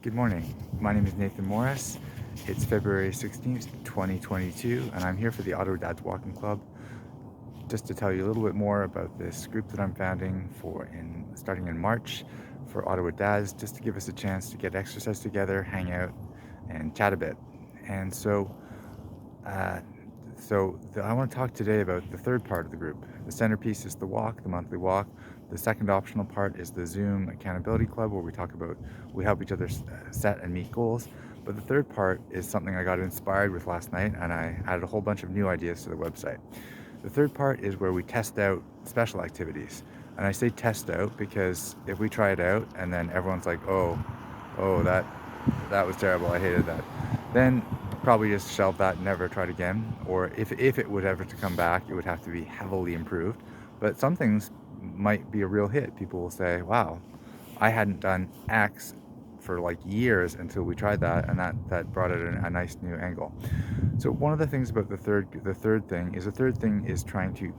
Good morning. My name is Nathan Morris. It's February 16th, 2022, and I'm here for the Ottawa Dads Walking Club just to tell you a little bit more about this group that I'm founding starting in March for Ottawa Dads, just to give us a chance to get exercise together, hang out, and chat a bit. And uh, I want to talk today about the third part of the group. The centerpiece is the walk, the monthly walk. The second optional part is the Zoom Accountability Club, where we help each other set and meet goals. But the third part is something I got inspired with last night, and I added a whole bunch of new ideas to the website. The third part is where we test out special activities. And I say test out because if we try it out and then everyone's like, oh, that was terrible, I hated that, then probably just shelve that and never try it again. Or if it would ever to come back, it would have to be heavily improved. But some things might be a real hit. People will say, wow, I hadn't done X for like years until we tried that, and that brought it a nice new angle. So one of the things about the third thing is trying to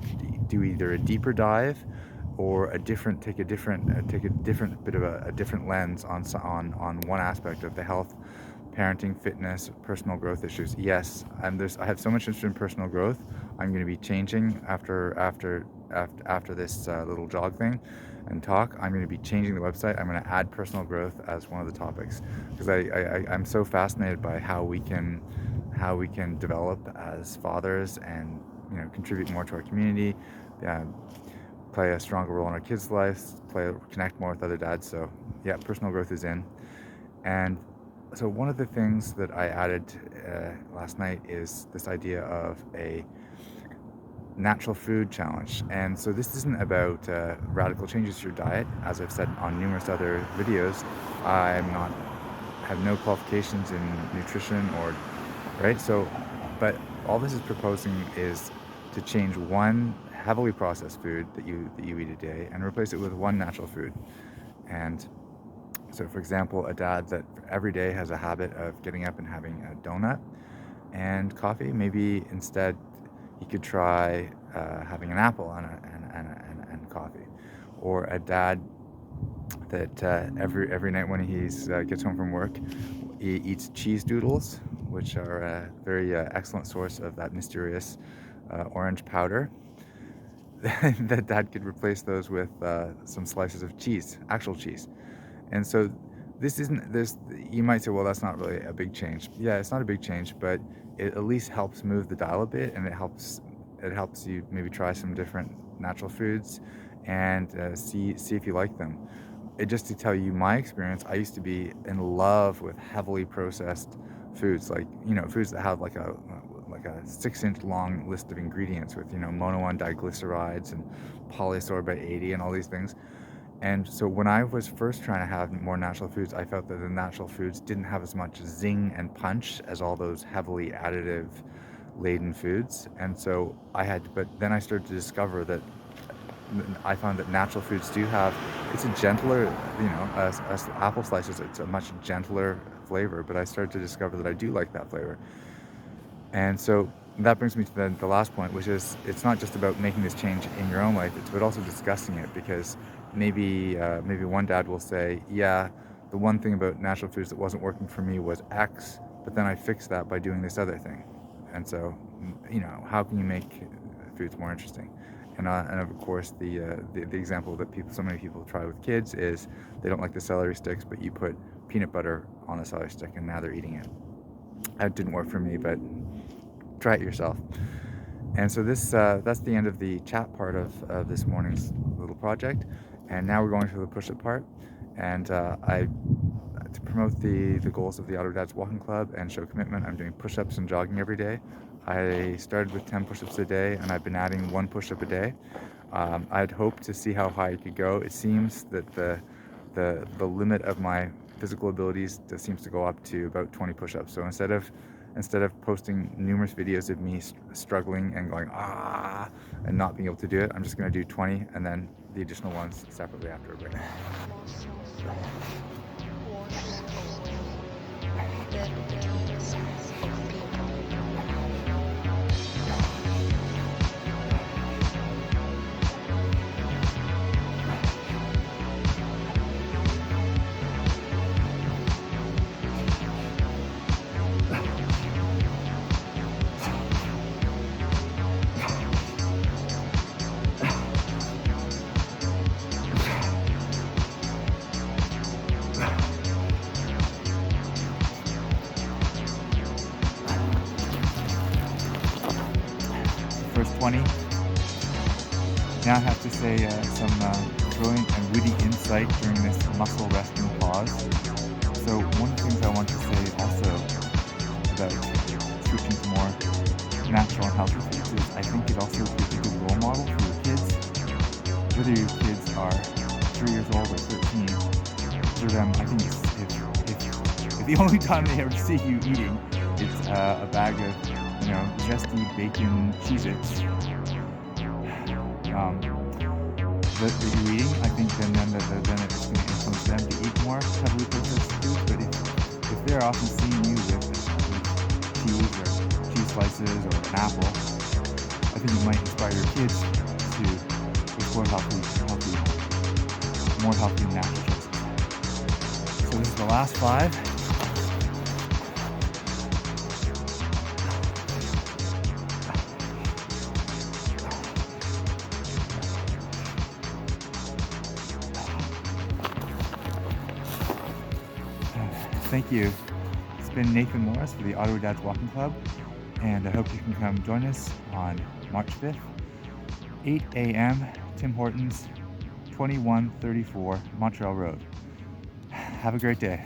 do either a deeper dive or take a different bit of a different lens on one aspect of the health, parenting, fitness, personal growth issues. Yes, I have so much interest in personal growth. I'm going to be changing after this little jog thing and talk. I'm going to be changing the website. I'm going to add personal growth as one of the topics, because I'm so fascinated by how we can develop as fathers and contribute more to our community, play a stronger role in our kids' lives, connect more with other dads. So yeah, personal growth is in. And so one of the things that I added last night is this idea of a natural food challenge. And so this isn't about radical changes to your diet. As I've said on numerous other videos, have no qualifications in nutrition right? So, but all this is proposing is to change one heavily processed food that you eat a day and replace it with one natural food. And so, for example, a dad that every day has a habit of getting up and having a donut and coffee, maybe instead he could try having an apple and coffee. Or a dad that every night when he gets home from work, he eats cheese doodles, which are a very excellent source of that mysterious orange powder. That dad could replace those with some slices of cheese, actual cheese. And so you might say, well, that's not really a big change. Yeah, it's not a big change, but it at least helps move the dial a bit, and it helps you maybe try some different natural foods and see if you like them. Just to tell you my experience, I used to be in love with heavily processed foods, like foods that have like a 6-inch long list of ingredients with mono-1-diglycerides and polysorbate 80 and all these things. And so when I was first trying to have more natural foods, I felt that the natural foods didn't have as much zing and punch as all those heavily additive laden foods. And so but then I started to discover that I found that natural foods it's a gentler, as apple slices, it's a much gentler flavor, but I started to discover that I do like that flavor. And so that brings me to the last point, which is it's not just about making this change in your own life, it's about also discussing it, because maybe one dad will say, yeah, the one thing about natural foods that wasn't working for me was X, but then I fixed that by doing this other thing. And so, how can you make foods more interesting? And of course, the example that so many people try with kids is they don't like the celery sticks, but you put peanut butter on a celery stick, and now they're eating it. That didn't work for me, but try it yourself. And so that's the end of the chat part of this morning's little project. And now we're going to the push-up part. And to promote the goals of the Ottawa Dads Walking Club and show commitment, I'm doing push-ups and jogging every day. I started with 10 push-ups a day, and I've been adding 1 push-up a day. I'd hoped to see how high I could go. It seems that the limit of my physical abilities seems to go up to about 20 push-ups. So instead of posting numerous videos of me struggling and going and not being able to do it, I'm just going to do 20 and then the additional ones separately after a break. 2020. Now I have to say some brilliant and witty insight during this muscle resting pause. So one of the things I want to say also about switching to more natural and healthy foods is I think it also gives a good role model for your kids. Whether your kids are 3 years old or 13, for them, I think if the only time they ever see you eating, it's a bag of, zesty bacon Cheez-Its that you're eating, I think then it's going to influence them to eat more heavily processed foods. But if they're often seeing you with cheese or cheese slices or an apple, I think it might inspire your kids to explore more healthy and natural choices. So this is the last 5. Thank you. It's been Nathan Morris for the Ottawa Dads Walking Club, and I hope you can come join us on March 5th, 8 a.m., Tim Hortons, 2134 Montreal Road. Have a great day.